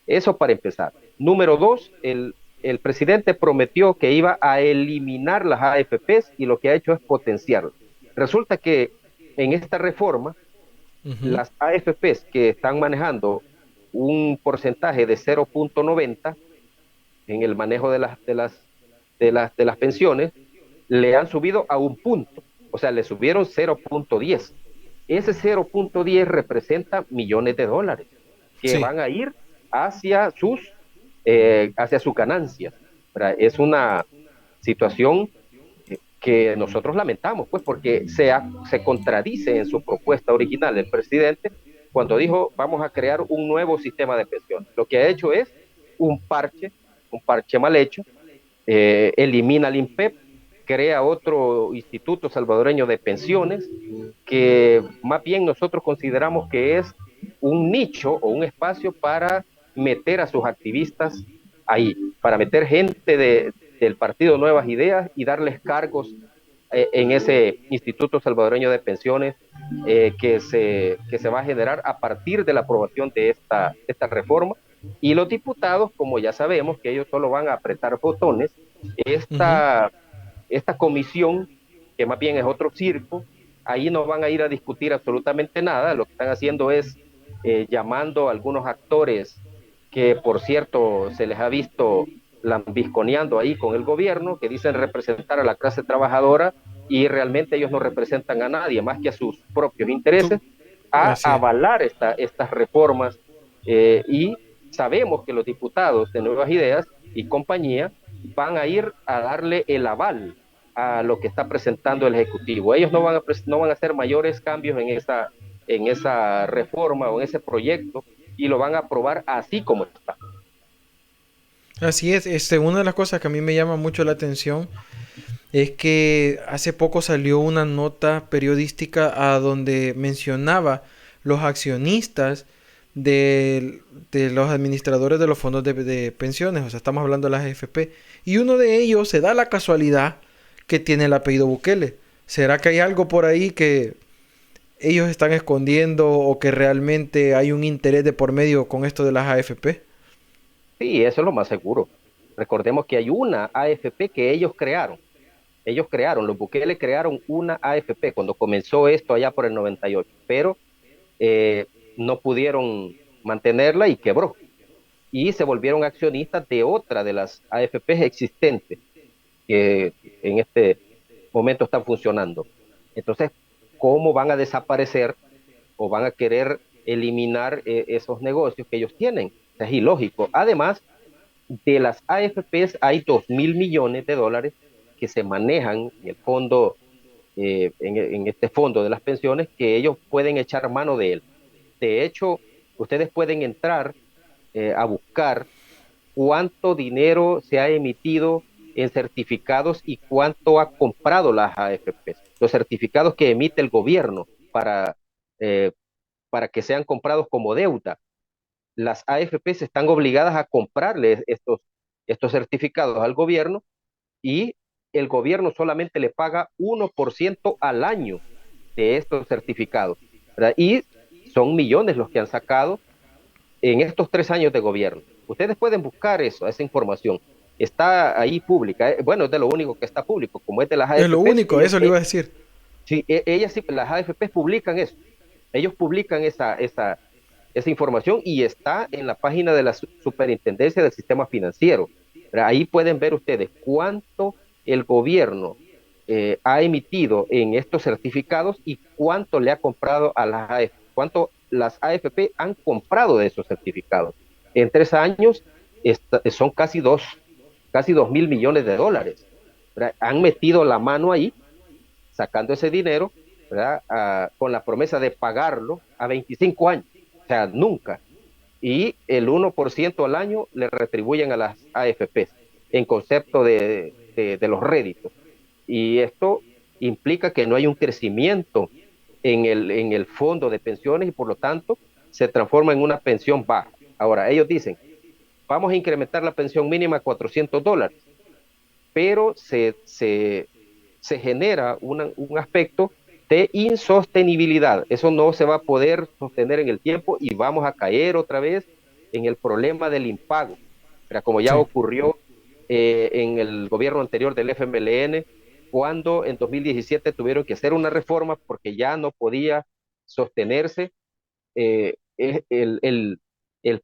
Eso para empezar. Número dos, el presidente prometió que iba a eliminar las AFPs y lo que ha hecho es potenciarlas. Resulta que en esta reforma, Ujú. las AFPs que están manejando un porcentaje de 0.90 en el manejo de las pensiones, le han subido a un punto, o sea, le subieron 0.10. Ese 0.10 representa millones de dólares que Sí. van a ir hacia hacia su ganancia. Es una situación que nosotros lamentamos, pues, porque se contradice en su propuesta original el presidente cuando dijo vamos a crear un nuevo sistema de pensiones. Lo que ha hecho es un parche mal hecho, elimina el INPEP, crea otro instituto salvadoreño de pensiones que más bien nosotros consideramos que es un nicho o un espacio para meter a sus activistas ahí, para meter gente del partido Nuevas Ideas y darles cargos en ese Instituto Salvadoreño de Pensiones que se va a generar a partir de la aprobación de esta reforma. Y los diputados, como ya sabemos, que ellos solo van a apretar botones, Ujú. esta comisión, que más bien es otro circo, ahí no van a ir a discutir absolutamente nada. Lo que están haciendo es llamando a algunos actores que, por cierto, se les ha visto lambisconeando ahí con el gobierno, que dicen representar a la clase trabajadora y realmente ellos no representan a nadie más que a sus propios intereses, a Así es. avalar estas reformas y sabemos que los diputados de Nuevas Ideas y compañía van a ir a darle el aval a lo que está presentando el Ejecutivo. Ellos no van a hacer mayores cambios en esa reforma o en ese proyecto y lo van a aprobar así como está. Así es, una de las cosas que a mí me llama mucho la atención es que hace poco salió una nota periodística a donde mencionaba los accionistas de los administradores de los fondos de pensiones, o sea, estamos hablando de las AFP, y uno de ellos se da la casualidad que tiene el apellido Bukele. ¿Será que hay algo por ahí que ellos están escondiendo o que realmente hay un interés de por medio con esto de las AFP? Sí, eso es lo más seguro. Recordemos que hay una AFP que ellos crearon. Los Bukele crearon una AFP cuando comenzó esto allá por el 98, pero no pudieron mantenerla y quebró. Y se volvieron accionistas de otra de las AFPs existentes que en este momento están funcionando. Entonces, ¿cómo van a desaparecer o van a querer eliminar esos negocios que ellos tienen? Es ilógico. Además, de las AFPs hay 2.000 millones de dólares que se manejan en el fondo, en este fondo de las pensiones, que ellos pueden echar mano de él. De hecho, ustedes pueden entrar a buscar cuánto dinero se ha emitido en certificados y cuánto ha comprado las AFP. Los certificados que emite el gobierno para que sean comprados como deuda. Las AFP están obligadas a comprarle estos certificados al gobierno y el gobierno solamente le paga 1% al año de estos certificados, ¿verdad? Y son millones los que han sacado en estos 3 años de gobierno. Ustedes pueden buscar esa información. Está ahí pública. Bueno, es de lo único que está público, como es de las AFP. Es lo único, eso le iba a decir. Sí, ellas sí, las AFP publican eso. Ellos publican esa información y está en la página de la Superintendencia del Sistema Financiero. Ahí pueden ver ustedes cuánto el gobierno ha emitido en estos certificados y cuánto le ha comprado a las AFP, cuánto las AFP han comprado de esos certificados. En 3 años son casi 2.000 millones de dólares. Han metido la mano ahí, sacando ese dinero, con la promesa de pagarlo a 25 años. O sea, nunca. Y el 1% al año le retribuyen a las AFPs en concepto de los réditos. Y esto implica que no hay un crecimiento en el fondo de pensiones y por lo tanto se transforma en una pensión baja. Ahora, ellos dicen, vamos a incrementar la pensión mínima a $400, pero se genera un aspecto de insostenibilidad. Eso no se va a poder sostener en el tiempo y vamos a caer otra vez en el problema del impago, como ya ocurrió en el gobierno anterior del FMLN, cuando en 2017 tuvieron que hacer una reforma porque ya no podía sostenerse el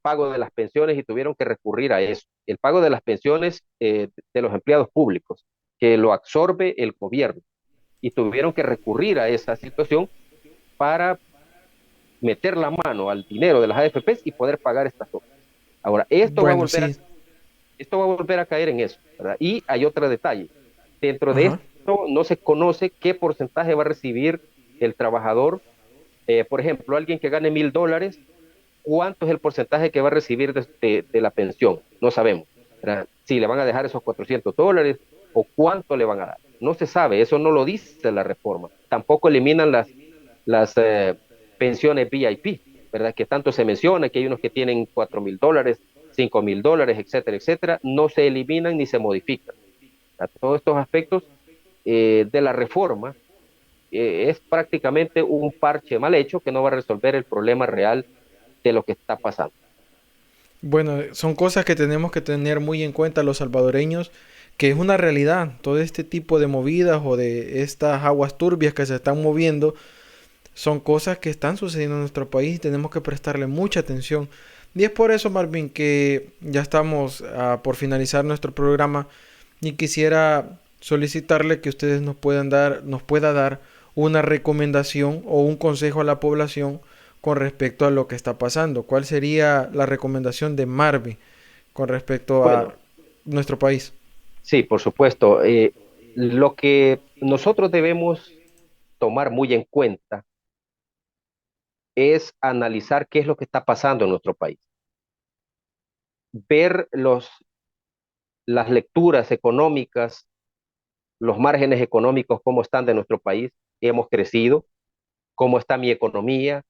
pago de las pensiones y tuvieron que recurrir a eso. El pago de las pensiones de los empleados públicos, que lo absorbe el gobierno. Y tuvieron que recurrir a esa situación para meter la mano al dinero de las AFPs y poder pagar estas cosas. Ahora, esto va a volver a caer en eso, ¿verdad? Y hay otro detalle. Dentro de esto no se conoce qué porcentaje va a recibir el trabajador. Por ejemplo, alguien que gane $1,000, ¿cuánto es el porcentaje que va a recibir de la pensión? No sabemos, ¿verdad? Si le van a dejar esos $400 o cuánto le van a dar. No se sabe, eso no lo dice la reforma. Tampoco eliminan las pensiones VIP, ¿verdad? Que tanto se menciona, que hay unos que tienen $4,000, $5,000, etcétera, etcétera. No se eliminan ni se modifican. Todos estos aspectos de la reforma es prácticamente un parche mal hecho que no va a resolver el problema real de lo que está pasando. Bueno, son cosas que tenemos que tener muy en cuenta los salvadoreños, que es una realidad. Todo este tipo de movidas o de estas aguas turbias que se están moviendo son cosas que están sucediendo en nuestro país y tenemos que prestarle mucha atención. Y es por eso, Marvin, que ya estamos por finalizar nuestro programa y quisiera solicitarle que ustedes nos pueda dar una recomendación o un consejo a la población con respecto a lo que está pasando. ¿Cuál sería la recomendación de Marvin con respecto a nuestro país? Sí, por supuesto. Lo que nosotros debemos tomar muy en cuenta es analizar qué es lo que está pasando en nuestro país, ver las lecturas económicas, los márgenes económicos, cómo están de nuestro país, hemos crecido, cómo está mi economía,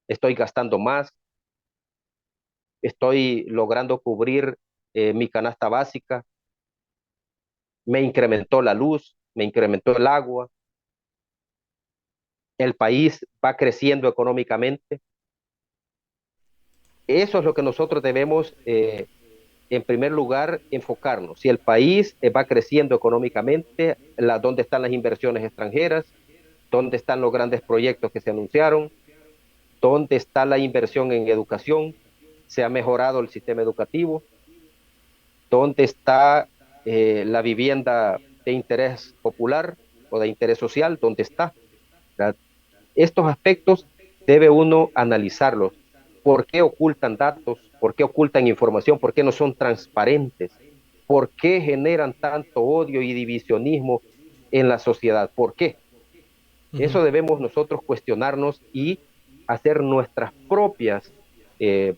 estoy gastando más, estoy logrando cubrir mi canasta básica, me incrementó la luz, me incrementó el agua, el país va creciendo económicamente. Eso es lo que nosotros debemos, en primer lugar, enfocarnos. Si el país va creciendo económicamente, ¿dónde están las inversiones extranjeras? ¿Dónde están los grandes proyectos que se anunciaron? ¿Dónde está la inversión en educación? ¿Se ha mejorado el sistema educativo? ¿Dónde está la vivienda de interés popular o de interés social? ¿Dónde está? ¿Verdad? Estos aspectos debe uno analizarlos. ¿Por qué ocultan datos? ¿Por qué ocultan información? ¿Por qué no son transparentes? ¿Por qué generan tanto odio y divisionismo en la sociedad? ¿Por qué? Eso debemos nosotros cuestionarnos y hacer nuestras propias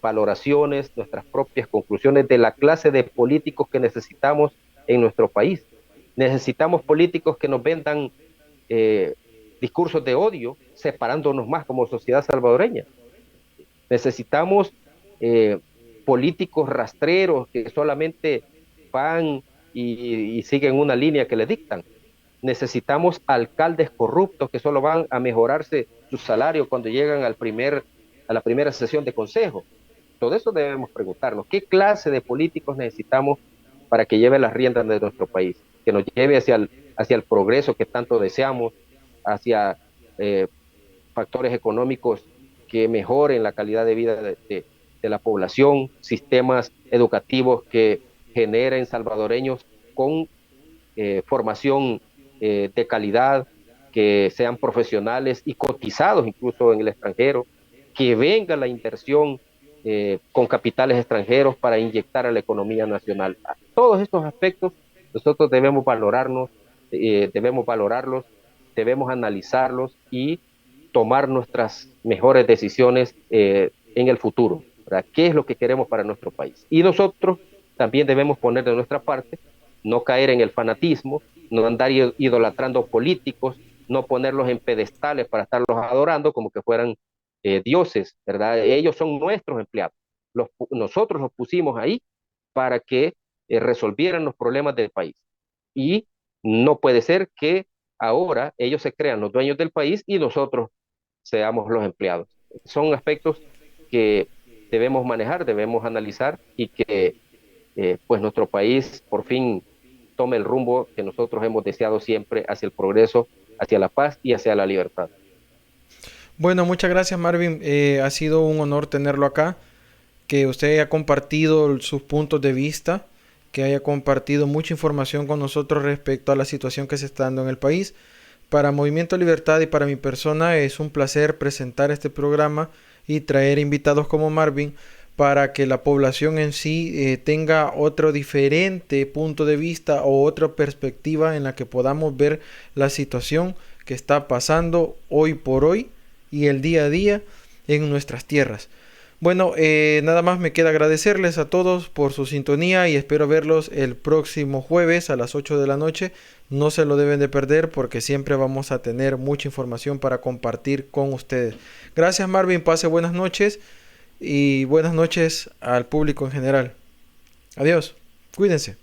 valoraciones, nuestras propias conclusiones de la clase de políticos que necesitamos en nuestro país. Necesitamos políticos que nos vendan eh, discursos de odio, separándonos más como sociedad salvadoreña. Necesitamos eh, políticos rastreros que solamente van y siguen una línea que le dictan. Necesitamos alcaldes corruptos que solo van a mejorarse su salario cuando llegan a la primera sesión de consejo. Todo eso debemos preguntarnos. ¿Qué clase de políticos necesitamos para que lleve las riendas de nuestro país? Que nos lleve hacia el progreso que tanto deseamos, hacia factores económicos que mejoren la calidad de vida de la población, sistemas educativos que generen salvadoreños con formación de calidad, que sean profesionales y cotizados incluso en el extranjero, que venga la inversión con capitales extranjeros para inyectar a la economía nacional. Todos estos aspectos nosotros debemos valorarlos, debemos analizarlos y tomar nuestras mejores decisiones en el futuro, ¿verdad? ¿Qué es lo que queremos para nuestro país? Y nosotros también debemos poner de nuestra parte, no caer en el fanatismo, no andar idolatrando políticos, no ponerlos en pedestales para estarlos adorando como que fueran dioses, ¿verdad? Ellos son nuestros empleados. Nosotros los pusimos ahí para que resolvieran los problemas del país. Y no puede ser que ahora ellos se crean los dueños del país y nosotros seamos los empleados. Son aspectos que debemos manejar, debemos analizar y que pues nuestro país por fin tome el rumbo que nosotros hemos deseado siempre hacia el progreso, hacia la paz y hacia la libertad. Bueno, muchas gracias, Marvin. Ha sido un honor tenerlo acá, que usted haya compartido sus puntos de vista, que haya compartido mucha información con nosotros respecto a la situación que se está dando en el país. Para Movimiento Libertad y para mi persona es un placer presentar este programa y traer invitados como Marvin para que la población en sí tenga otro diferente punto de vista o otra perspectiva en la que podamos ver la situación que está pasando hoy por hoy y el día a día en nuestras tierras. Bueno, nada más me queda agradecerles a todos por su sintonía y espero verlos el próximo jueves a las 8 de la noche. No se lo deben de perder porque siempre vamos a tener mucha información para compartir con ustedes. Gracias, Marvin, pase buenas noches y buenas noches al público en general. Adiós, cuídense.